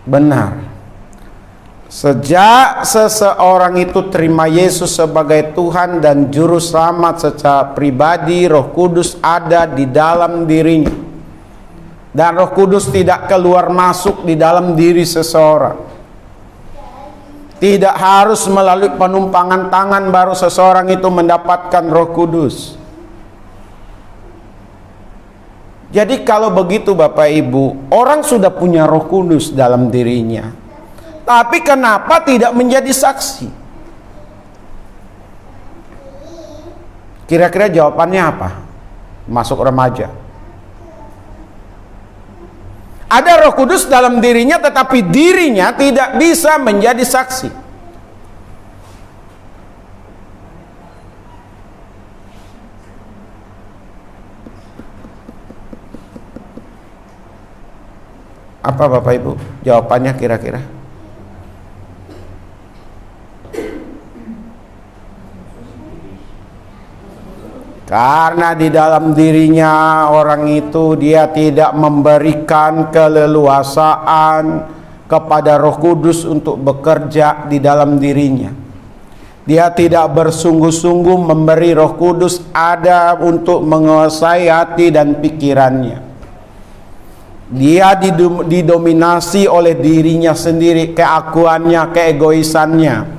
Benar. Sejak seseorang itu terima Yesus sebagai Tuhan dan Juru Selamat secara pribadi, Roh Kudus ada di dalam dirinya. Dan Roh Kudus tidak keluar masuk di dalam diri seseorang. Tidak harus melalui penumpangan tangan baru seseorang itu mendapatkan Roh Kudus. Jadi kalau begitu Bapak Ibu, orang sudah punya Roh Kudus dalam dirinya, tapi kenapa tidak menjadi saksi? Kira-kira jawabannya apa? Masuk remaja. Ada Roh Kudus dalam dirinya, tetapi dirinya tidak bisa menjadi saksi. Apa Bapak Ibu jawabannya kira-kira? Karena di dalam dirinya orang itu dia tidak memberikan keleluasaan kepada Roh Kudus untuk bekerja di dalam dirinya. Dia tidak bersungguh-sungguh memberi Roh Kudus ada untuk menguasai hati dan pikirannya. Dia didominasi oleh dirinya sendiri, keakuannya, keegoisannya.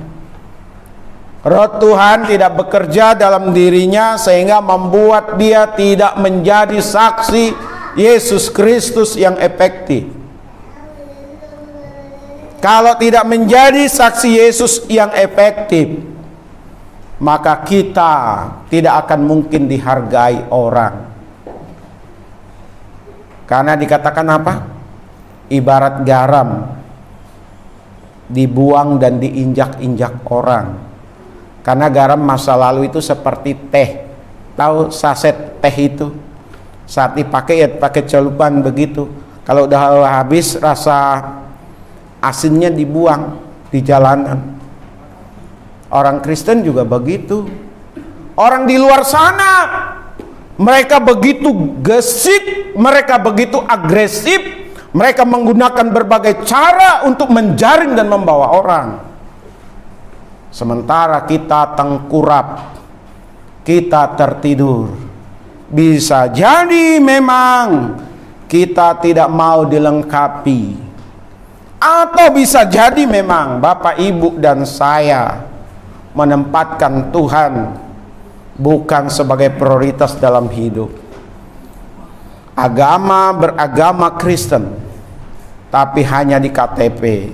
Roh Tuhan tidak bekerja dalam dirinya sehingga membuat dia tidak menjadi saksi Yesus Kristus yang efektif. Kalau tidak menjadi saksi Yesus yang efektif, maka kita tidak akan mungkin dihargai orang. Karena dikatakan apa? Ibarat garam dibuang dan diinjak-injak orang. Karena garam masa lalu itu seperti teh. Tahu saset teh itu? Saat dipakai ya pakai celupan begitu. Kalau udah habis rasa asinnya dibuang di jalanan. Orang Kristen juga begitu. Orang di luar sana mereka begitu gesit, mereka begitu agresif, mereka menggunakan berbagai cara untuk menjaring dan membawa orang. Sementara kita tengkurap, kita tertidur. Bisa jadi memang kita tidak mau dilengkapi, atau bisa jadi memang Bapak Ibu dan saya menempatkan Tuhan bukan sebagai prioritas dalam hidup. Agama beragama Kristen, tapi hanya di KTP,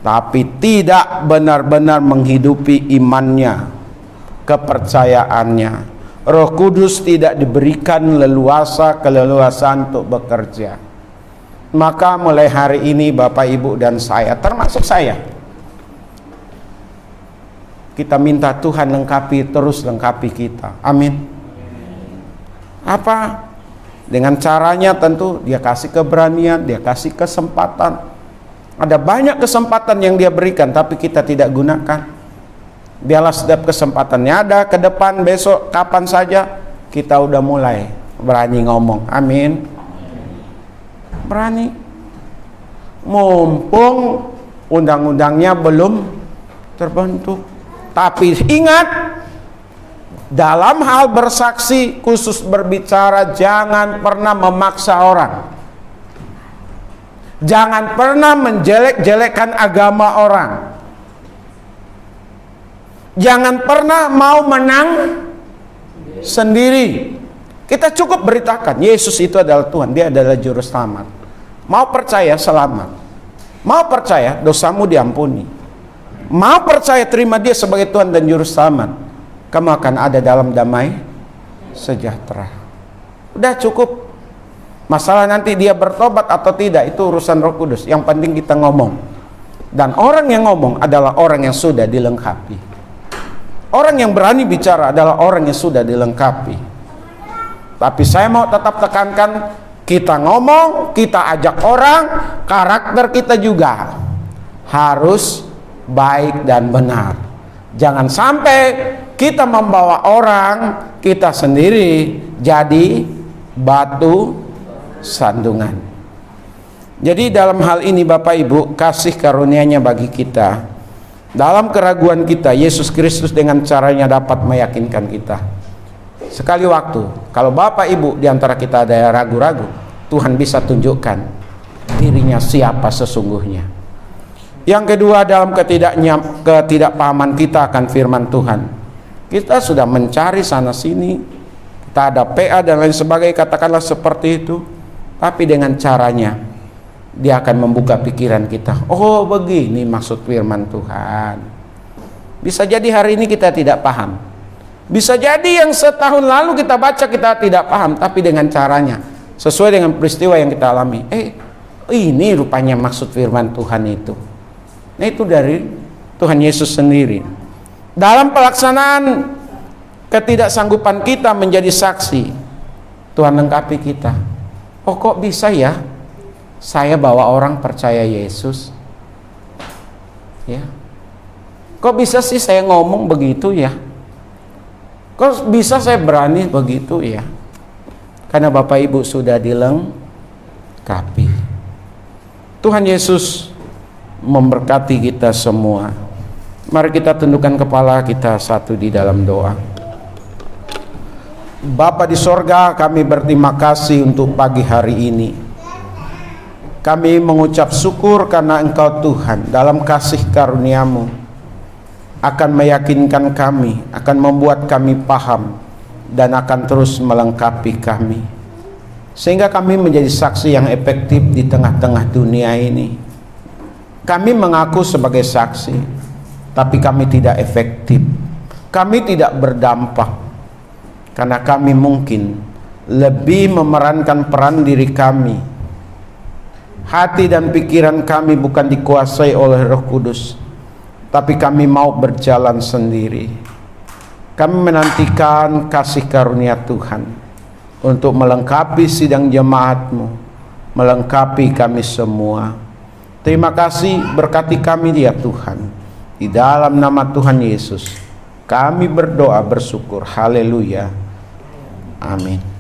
tapi tidak benar-benar menghidupi imannya, kepercayaannya. Roh Kudus tidak diberikan keleluasaan untuk bekerja. Maka mulai hari ini Bapak Ibu dan saya, termasuk saya, kita minta Tuhan terus lengkapi kita. Amin. Apa? Dengan caranya tentu Dia kasih keberanian, Dia kasih kesempatan. Ada banyak kesempatan yang Dia berikan, tapi kita tidak gunakan. Biarlah setiap kesempatannya ada ke depan, besok, kapan saja, kita udah mulai berani ngomong. Amin. Berani. Mumpung undang-undangnya belum terbentuk. Tapi ingat, dalam hal bersaksi, khusus berbicara, jangan pernah memaksa orang. Jangan pernah menjelek-jelekkan agama orang. Jangan pernah mau menang sendiri. Kita cukup beritakan, Yesus itu adalah Tuhan, Dia adalah Juru Selamat. Mau percaya, selamat. Mau percaya, dosamu diampuni. Mau percaya, terima Dia sebagai Tuhan dan Juru Selamat, kamu akan ada dalam damai sejahtera. Udah cukup. Masalah nanti dia bertobat atau tidak, itu urusan Roh Kudus. Yang penting kita ngomong. Dan orang yang ngomong adalah orang yang sudah dilengkapi. Orang yang berani bicara adalah orang yang sudah dilengkapi. Tapi saya mau tetap tekankan, kita ngomong, kita ajak orang, karakter kita juga harus baik dan benar. Jangan sampai kita membawa orang, kita sendiri jadi batu sandungan. Jadi dalam hal ini Bapak Ibu, kasih karunia-Nya bagi kita. Dalam keraguan kita, Yesus Kristus dengan caranya dapat meyakinkan kita. Sekali waktu, kalau Bapak Ibu di antara kita ada yang ragu-ragu, Tuhan bisa tunjukkan dirinya siapa sesungguhnya. Yang kedua, dalam ketidakpahaman kita akan firman Tuhan. Kita sudah mencari sana sini, kita ada PA dan lain sebagainya, katakanlah seperti itu. Tapi dengan caranya, Dia akan membuka pikiran kita. Oh, begini maksud firman Tuhan. Bisa jadi hari ini kita tidak paham. Bisa jadi yang setahun lalu kita baca kita tidak paham, tapi dengan caranya, sesuai dengan peristiwa yang kita alami. Ini rupanya maksud firman Tuhan itu. Nah, itu dari Tuhan Yesus sendiri. Dalam pelaksanaan ketidaksanggupan kita menjadi saksi, Tuhan lengkapi kita. Oh, kok bisa ya saya bawa orang percaya Yesus? Ya. Kok bisa sih saya ngomong begitu ya? Kok bisa saya berani begitu ya? Karena Bapak Ibu sudah dilengkapi. Tuhan Yesus memberkati kita semua. Mari kita tundukkan kepala kita satu di dalam doa. Bapa di sorga, kami berterima kasih untuk pagi hari ini. Kami mengucap syukur karena Engkau Tuhan dalam kasih karunia-Mu akan meyakinkan kami, akan membuat kami paham, dan akan terus melengkapi kami. Sehingga kami menjadi saksi yang efektif di tengah-tengah dunia ini. Kami mengaku sebagai saksi, tapi kami tidak efektif. Kami tidak berdampak. Karena kami mungkin lebih memerankan peran diri kami. Hati dan pikiran kami bukan dikuasai oleh Roh Kudus, tapi kami mau berjalan sendiri. Kami menantikan kasih karunia Tuhan untuk melengkapi sidang jemaat-Mu, melengkapi kami semua. Terima kasih, berkati kami ya Tuhan. Di dalam nama Tuhan Yesus kami berdoa bersyukur. Haleluya. Amin.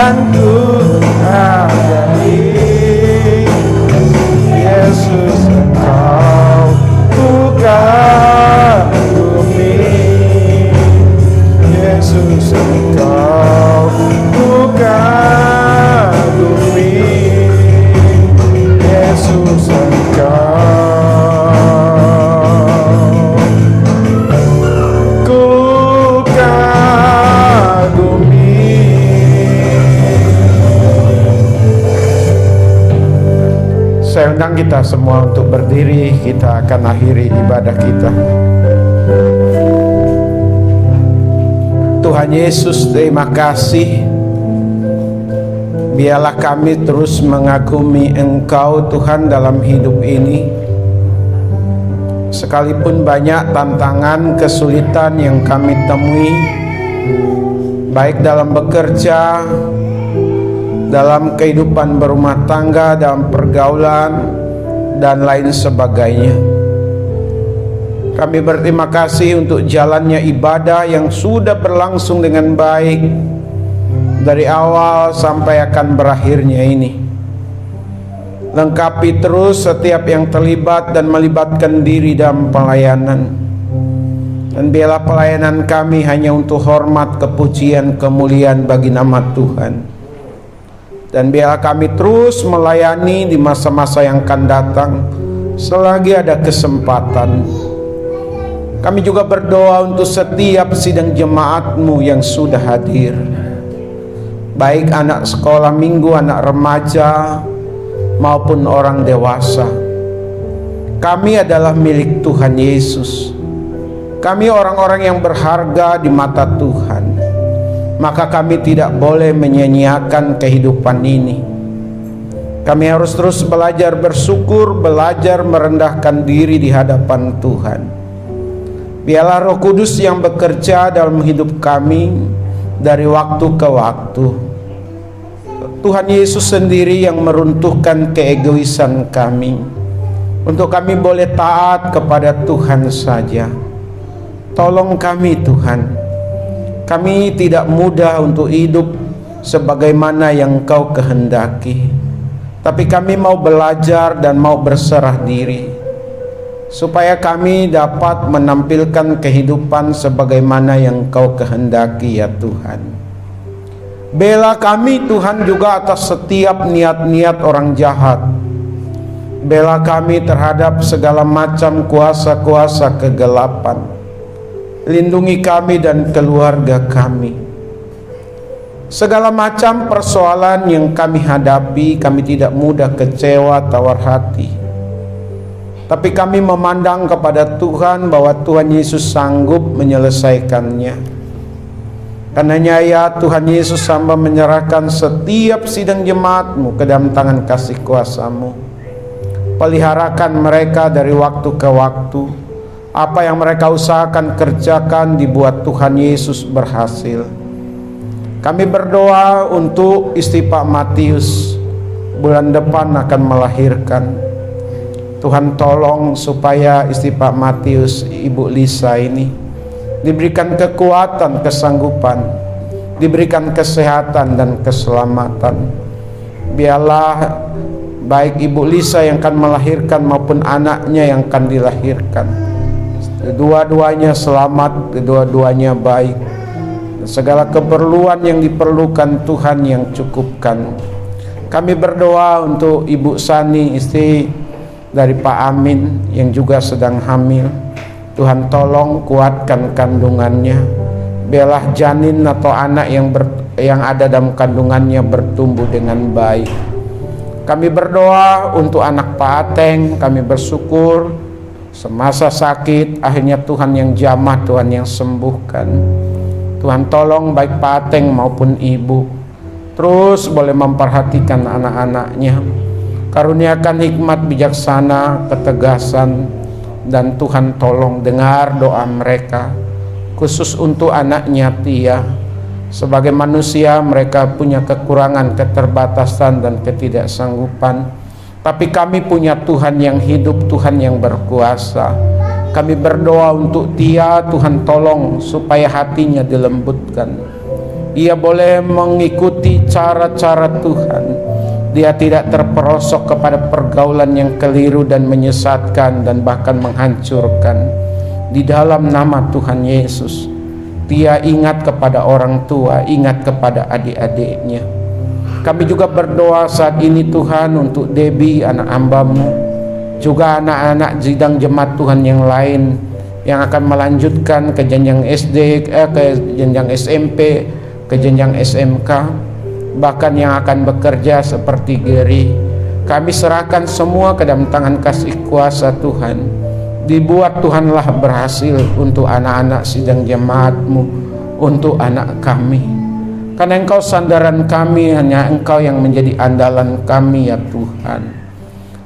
dan ku hargai. Yesus, Engkau ku kagumi. Yesus, Engkau ku kagumi. Yesus, Engkau ku kagumi. Saya undang kita semua untuk berdiri. Kita akan akhiri ibadah kita. Tuhan Yesus, terima kasih. Biarlah kami terus mengagumi Engkau Tuhan dalam hidup ini. Sekalipun banyak tantangan, kesulitan yang kami temui, baik dalam bekerja, dalam kehidupan berumah tangga, dalam pergaulan, dan lain sebagainya. Kami berterima kasih untuk jalannya ibadah yang sudah berlangsung dengan baik dari awal sampai akan berakhirnya ini. Lengkapi terus setiap yang terlibat dan melibatkan diri dalam pelayanan. Dan biarlah pelayanan kami hanya untuk hormat, kepujian, kemuliaan bagi nama Tuhan. Dan biarlah kami terus melayani di masa-masa yang akan datang selagi ada kesempatan. Kami juga berdoa untuk setiap sidang jemaat-Mu yang sudah hadir, baik anak sekolah minggu, anak remaja, maupun orang dewasa. Kami adalah milik Tuhan Yesus. Kami orang-orang yang berharga di mata Tuhan. Maka kami tidak boleh menyia-nyiakan kehidupan ini. Kami harus terus belajar bersyukur, belajar merendahkan diri di hadapan Tuhan. Biarlah Roh Kudus yang bekerja dalam hidup kami dari waktu ke waktu. Tuhan Yesus sendiri yang meruntuhkan keegoisan kami, untuk kami boleh taat kepada Tuhan saja. Tolong kami Tuhan. Kami tidak mudah untuk hidup sebagaimana yang Engkau kehendaki, tapi kami mau belajar dan mau berserah diri, supaya kami dapat menampilkan kehidupan sebagaimana yang Engkau kehendaki ya Tuhan. Bela kami Tuhan juga atas setiap niat-niat orang jahat. Bela kami terhadap segala macam kuasa-kuasa kegelapan. Lindungi kami dan keluarga kami. Segala macam persoalan yang kami hadapi, kami tidak mudah kecewa, tawar hati. Tapi kami memandang kepada Tuhan bahwa Tuhan Yesus sanggup menyelesaikannya. Karenanya ya Tuhan Yesus, hamba menyerahkan setiap sidang jemaat-Mu ke dalam tangan kasih kuasa-Mu. Peliharakan mereka dari waktu ke waktu. Apa yang mereka usahakan kerjakan dibuat Tuhan Yesus berhasil. Kami berdoa untuk istri Pak Matius, bulan depan akan melahirkan. Tuhan tolong supaya istri Pak Matius, Ibu Lisa ini diberikan kekuatan, kesanggupan, diberikan kesehatan dan keselamatan. Biarlah baik Ibu Lisa yang akan melahirkan maupun anaknya yang akan dilahirkan, kedua-duanya selamat, kedua-duanya baik. Segala keperluan yang diperlukan Tuhan yang cukupkan. Kami berdoa untuk Ibu Sani, istri dari Pak Amin yang juga sedang hamil. Tuhan tolong kuatkan kandungannya. Biarlah janin atau anak yang ada dalam kandungannya bertumbuh dengan baik. Kami berdoa untuk anak Pak Ateng. Kami bersyukur semasa sakit akhirnya Tuhan yang jamah, Tuhan yang sembuhkan. Tuhan tolong baik Pak Ateng maupun ibu terus boleh memperhatikan anak-anaknya. Karuniakan hikmat bijaksana, ketegasan, dan Tuhan tolong dengar doa mereka, khusus untuk anaknya Tia. Sebagai manusia mereka punya kekurangan, keterbatasan, dan ketidaksanggupan, tapi kami punya Tuhan yang hidup, Tuhan yang berkuasa. Kami berdoa untuk Tia, Tuhan tolong supaya hatinya dilembutkan. Ia boleh mengikuti cara-cara Tuhan. Dia tidak terperosok kepada pergaulan yang keliru dan menyesatkan dan bahkan menghancurkan. Di dalam nama Tuhan Yesus, dia ingat kepada orang tua, ingat kepada adik-adiknya. Kami juga berdoa saat ini Tuhan untuk Debbie, anak hamba-Mu, juga anak-anak sidang jemaat Tuhan yang lain yang akan melanjutkan ke jenjang SD, ke jenjang SMP, ke jenjang SMK, bahkan yang akan bekerja seperti Geri. Kami serahkan semua ke dalam tangan kasih kuasa Tuhan. Dibuat Tuhanlah berhasil untuk anak-anak sidang jemaat-Mu, untuk anak kami. Karena Engkau sandaran kami, hanya Engkau yang menjadi andalan kami ya Tuhan.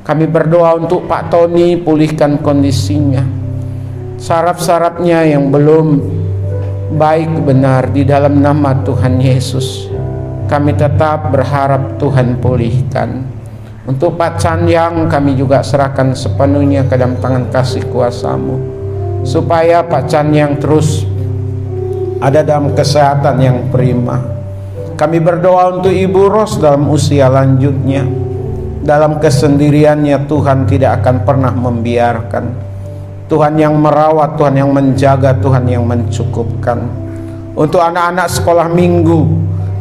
Kami berdoa untuk Pak Tony, pulihkan kondisinya, saraf-sarafnya yang belum baik benar, di dalam nama Tuhan Yesus. Kami tetap berharap Tuhan pulihkan. Untuk Pak Canyang kami juga serahkan sepenuhnya ke dalam tangan kasih kuasa-Mu, supaya Pak Canyang terus ada dalam kesehatan yang prima. Kami berdoa untuk Ibu Ros dalam usia lanjutnya. Dalam kesendiriannya Tuhan tidak akan pernah membiarkan. Tuhan yang merawat, Tuhan yang menjaga, Tuhan yang mencukupkan. Untuk anak-anak sekolah minggu,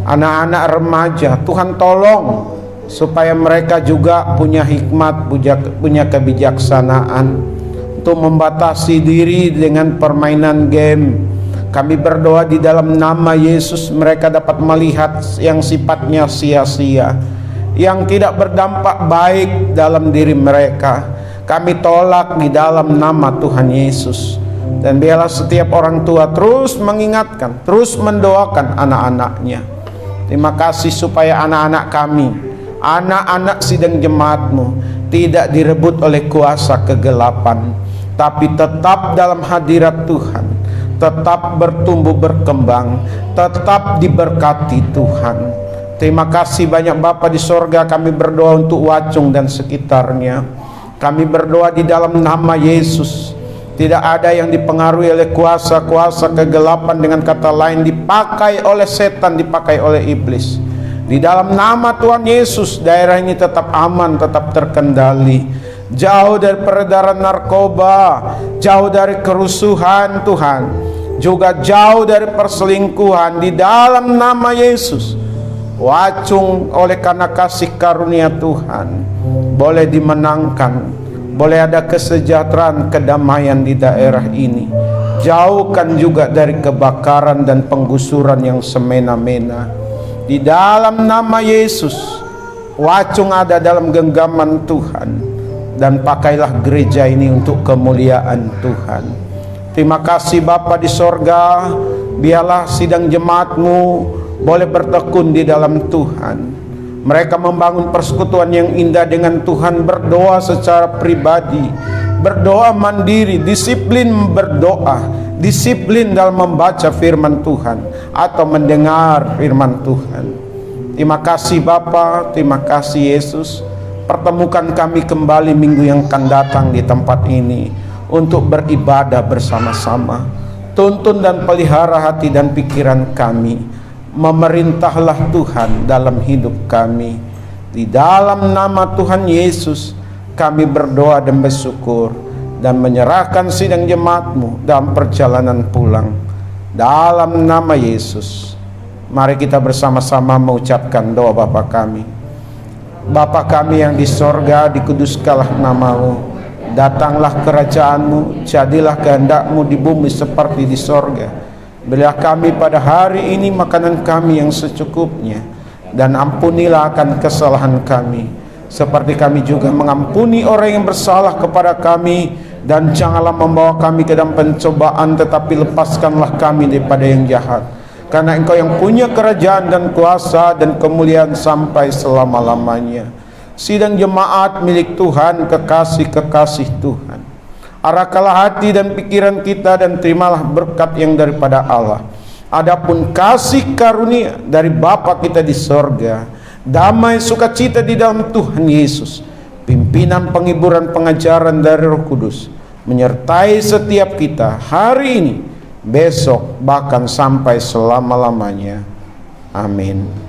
anak-anak remaja, Tuhan tolong supaya mereka juga punya hikmat, punya kebijaksanaan untuk membatasi diri dengan permainan game. Kami berdoa di dalam nama Yesus mereka dapat melihat yang sifatnya sia-sia, yang tidak berdampak baik dalam diri mereka. Kami tolak di dalam nama Tuhan Yesus. Dan biarlah setiap orang tua terus mengingatkan, terus mendoakan anak-anaknya. Terima kasih supaya anak-anak kami, anak-anak sidang jemaat-Mu, tidak direbut oleh kuasa kegelapan, tapi tetap dalam hadirat Tuhan, tetap bertumbuh berkembang, tetap diberkati Tuhan. Terima kasih banyak Bapa di sorga. Kami berdoa untuk Wacung dan sekitarnya. Kami berdoa di dalam nama Yesus. Tidak ada yang dipengaruhi oleh kuasa-kuasa kegelapan, dengan kata lain dipakai oleh setan, dipakai oleh iblis. Di dalam nama Tuhan Yesus, daerah ini tetap aman, tetap terkendali. Jauh dari peredaran narkoba, jauh dari kerusuhan Tuhan, juga jauh dari perselingkuhan. Di dalam nama Yesus, Wacung oleh karena kasih karunia Tuhan boleh dimenangkan, boleh ada kesejahteraan, kedamaian di daerah ini. Jauhkan juga dari kebakaran dan penggusuran yang semena-mena. Di dalam nama Yesus, Wacung ada dalam genggaman Tuhan, dan pakailah gereja ini untuk kemuliaan Tuhan. Terima kasih Bapa di sorga. Biarlah sidang jemaat-Mu boleh bertekun di dalam Tuhan. Mereka membangun persekutuan yang indah dengan Tuhan, berdoa secara pribadi, berdoa mandiri, disiplin berdoa, disiplin dalam membaca firman Tuhan atau mendengar firman Tuhan. Terima kasih Bapa, terima kasih Yesus. Pertemukan kami kembali minggu yang akan datang di tempat ini untuk beribadah bersama-sama. Tuntun dan pelihara hati dan pikiran kami. Memerintahlah Tuhan dalam hidup kami. Di dalam nama Tuhan Yesus kami berdoa dan bersyukur, dan menyerahkan sidang jemaat-Mu dalam perjalanan pulang. Dalam nama Yesus, mari kita bersama-sama mengucapkan doa Bapa kami. Bapa kami yang di sorga, dikuduskanlah nama-Mu. Datanglah kerajaan-Mu, jadilah kehendak-Mu di bumi seperti di sorga. Berilah kami pada hari ini makanan kami yang secukupnya, dan ampunilah akan kesalahan kami, seperti kami juga mengampuni orang yang bersalah kepada kami. Dan janganlah membawa kami ke dalam pencobaan, tetapi lepaskanlah kami daripada yang jahat. Karena Engkau yang punya kerajaan dan kuasa dan kemuliaan sampai selama-lamanya. Sidang jemaat milik Tuhan, kekasih-kekasih Tuhan, arahkanlah hati dan pikiran kita, dan terimalah berkat yang daripada Allah. Adapun kasih karunia dari Bapa kita di sorga, damai sukacita di dalam Tuhan Yesus, pimpinan penghiburan pengajaran dari Roh Kudus, menyertai setiap kita hari ini, besok, bahkan sampai selama-lamanya. Amin.